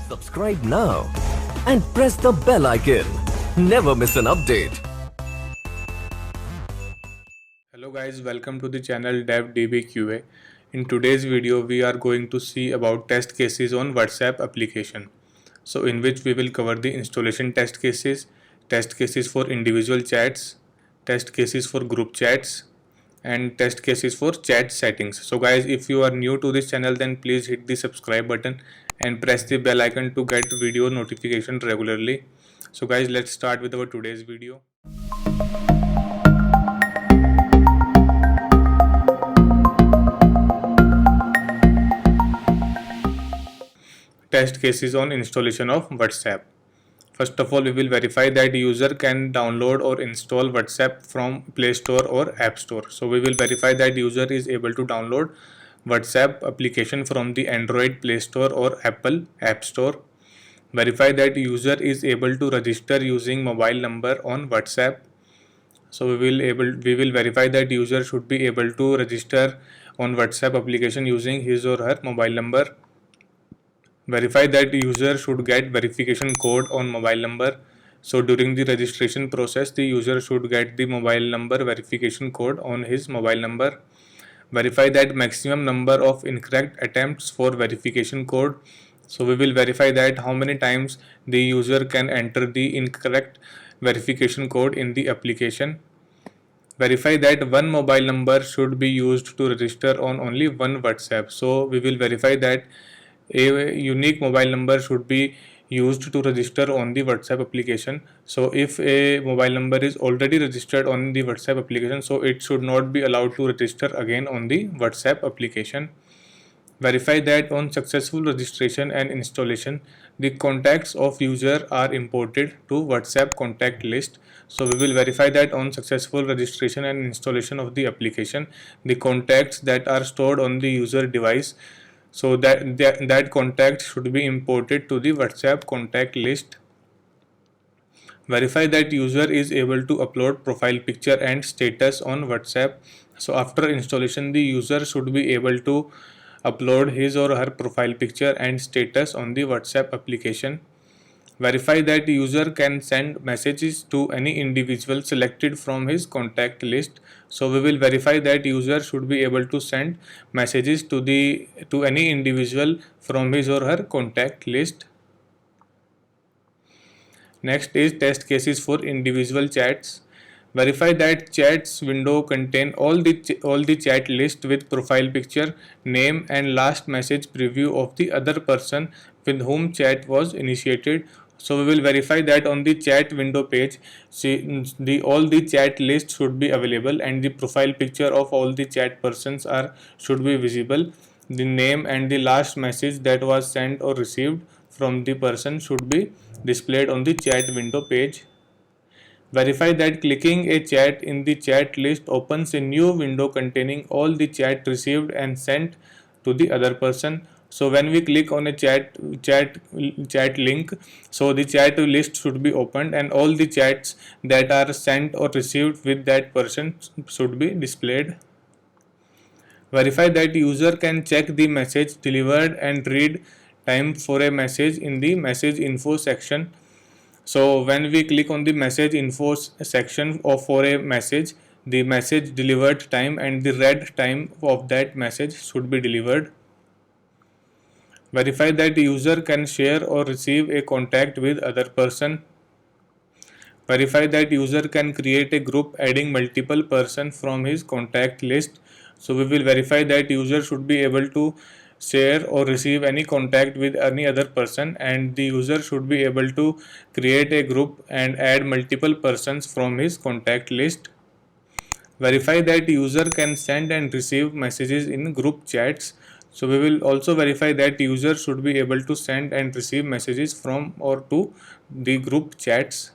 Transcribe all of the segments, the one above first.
Subscribe now and press the bell icon. Never miss an update. Hello guys, welcome to the channel DevDBQA. In today's video, we are going to see about test cases on WhatsApp application. So in which we will cover the installation test cases for individual chats, test cases for group chats, and test cases for chat settings. So guys, if you are new to this channel, then please hit the subscribe button and press the bell icon to get video notification regularly. So guys, let's start with our today's video. Test cases on installation of WhatsApp. First of all, we will verify that user can download or install WhatsApp from Play Store or App Store. So we will verify that user is able to download WhatsApp application from the Android Play Store or Apple App Store. Verify that user is able to register using mobile number on WhatsApp. So we will verify that user should be able to register on WhatsApp application using his or her mobile number. Verify that user should get verification code on mobile number. So during the registration process, the user should get the mobile number verification code on his mobile number. Verify that maximum number of incorrect attempts for verification code. So we will verify that how many times the user can enter the incorrect verification code in the application. Verify that one mobile number should be used to register on only one WhatsApp. So we will verify that a unique mobile number should be used to register on the WhatsApp application. So if a mobile number is already registered on the WhatsApp application, so it should not be allowed to register again on the WhatsApp application. Verify that on successful registration and installation, the contacts of user are imported to WhatsApp contact list. So we will verify that on successful registration and installation of the application, the contacts that are stored on the user device, so that contact should be imported to the WhatsApp contact list. Verify that user is able to upload profile picture and status on WhatsApp. So after installation, the user should be able to upload his or her profile picture and status on the WhatsApp application. Verify that user can send messages to any individual selected from his contact list. So we will verify that user should be able to send messages to any individual from his or her contact list. Next is test cases for individual chats. Verify that chats window contain all the chat list with profile picture, name and last message preview of the other person with whom chat was initiated. So we will verify that on the chat window page, all the chat list should be available and the profile picture of all the chat persons should be visible. The name and the last message that was sent or received from the person should be displayed on the chat window page. Verify that clicking a chat in the chat list opens a new window containing all the chat received and sent to the other person. So when we click on a chat link, so the chat list should be opened and all the chats that are sent or received with that person should be displayed. Verify that user can check the message delivered and read time for a message in the message info section. So when we click on the message info section for a message, the message delivered time and the read time of that message should be delivered. Verify that the user can share or receive a contact with other person. Verify that user can create a group adding multiple persons from his contact list. So we will verify that user should be able to share or receive any contact with any other person and the user should be able to create a group and add multiple persons from his contact list. Verify that user can send and receive messages in group chats. So we will also verify that user should be able to send and receive messages from or to the group chats.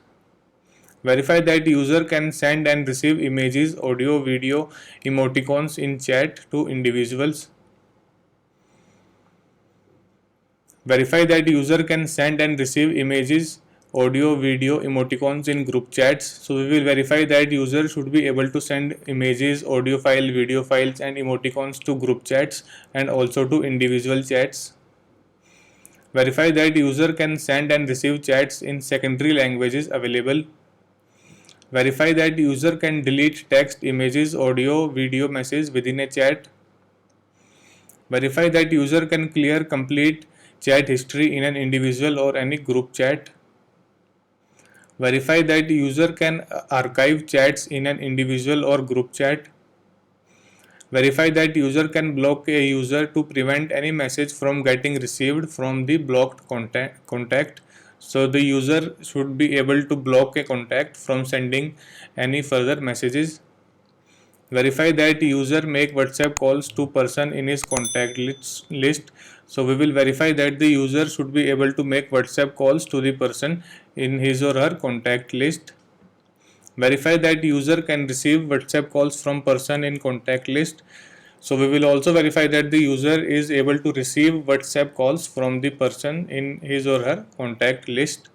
Verify that user can send and receive images, audio, video, emoticons in chat to individuals. Verify that user can send and receive images, audio, video, emoticons in group chats. So we will verify that user should be able to send images, audio file, video files and emoticons to group chats and also to individual chats. Verify that user can send and receive chats in secondary languages available. Verify that user can delete text, images, audio, video message within a chat. Verify that user can clear complete chat history in an individual or any group chat. Verify that user can archive chats in an individual or group chat. Verify that user can block a user to prevent any message from getting received from the blocked contact. So the user should be able to block a contact from sending any further messages. Verify that user make WhatsApp calls to person in his contact list. So we will verify that the user should be able to make WhatsApp calls to the person in his or her contact list. Verify that user can receive WhatsApp calls from person in contact list. So we will also verify that the user is able to receive WhatsApp calls from the person in his or her contact list.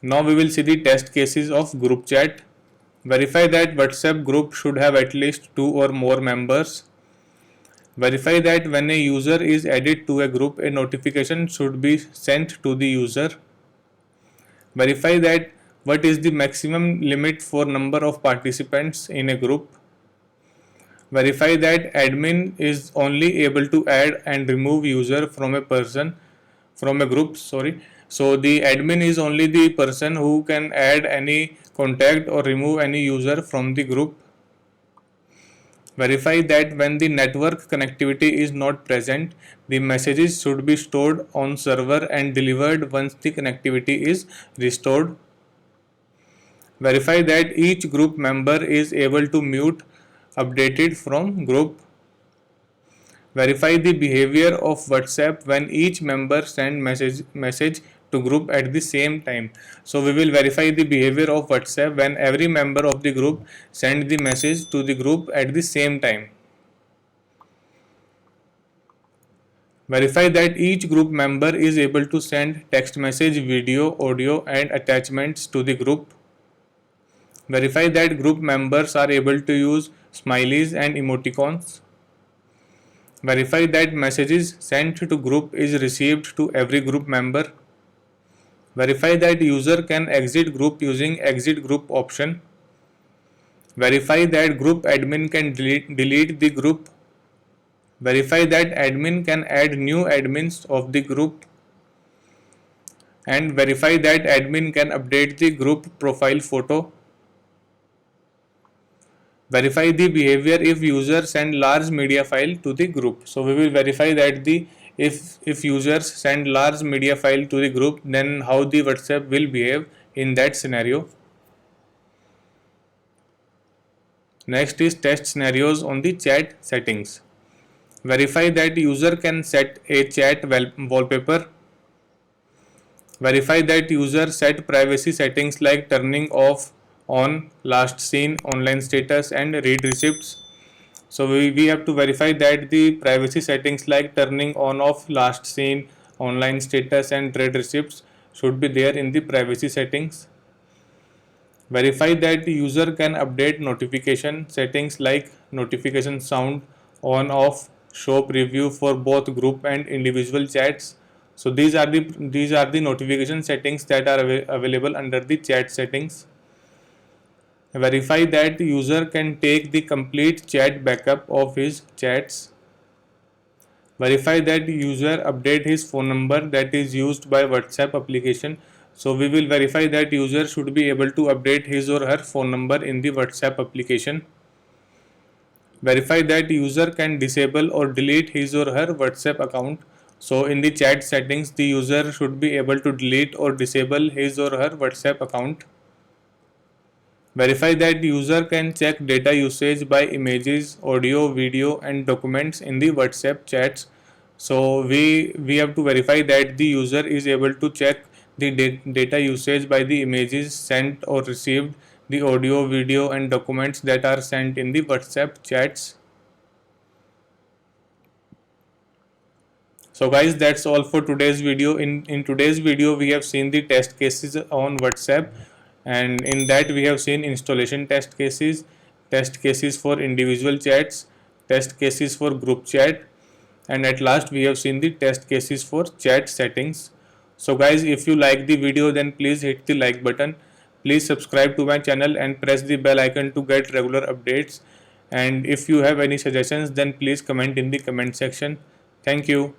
Now we will see the test cases of group chat. Verify that WhatsApp group should have at least 2 or more members. Verify that when a user is added to a group, a notification should be sent to the user. Verify that what is the maximum limit for number of participants in a group. Verify that admin is only able to add and remove user from a group. So the admin is only the person who can add any contact or remove any user from the group. Verify that when the network connectivity is not present, the messages should be stored on server and delivered once the connectivity is restored. Verify that each group member is able to mute updated from group. Verify the behavior of WhatsApp when each member send message to group at the same time. So we will verify the behavior of WhatsApp when every member of the group send the message to the group at the same time. Verify that each group member is able to send text message, video, audio and attachments to the group. Verify that group members are able to use smileys and emoticons. Verify that messages sent to group is received to every group member. Verify that user can exit group using exit group option. Verify that group admin can delete the group. Verify that admin can add new admins of the group. And verify that admin can update the group profile photo. Verify the behavior if user send large media file to the group. So we will verify that if users send large media file to the group, then how the WhatsApp will behave in that scenario. Next is test scenarios on the chat settings. Verify that user can set a chat wallpaper. Verify that user set privacy settings like turning off on last seen, online status and read receipts. So we have to verify that the privacy settings like turning on of last seen, online status and read receipts should be there in the privacy settings. Verify that the user can update notification settings like notification sound, on off, show preview for both group and individual chats. So these are the notification settings that are available under the chat settings. Verify that user can take the complete chat backup of his chats. Verify that user update his phone number that is used by WhatsApp application. So we will verify that user should be able to update his or her phone number in the WhatsApp application. Verify that user can disable or delete his or her WhatsApp account. So in the chat settings, the user should be able to delete or disable his or her WhatsApp account. Verify that user can check data usage by images, audio, video and documents in the WhatsApp chats. So we have to verify that the user is able to check the data usage by the images sent or received, the audio, video and documents that are sent in the WhatsApp chats. So guys, that's all for today's video. In today's video we have seen the test cases on WhatsApp, and in that we have seen installation test cases for individual chats, test cases for group chat, And at last we have seen the test cases for chat settings. So guys, if you like the video, then please hit the like button. Please subscribe to my channel and press the bell icon to get regular updates. And if you have any suggestions, then please comment in the comment section. Thank you.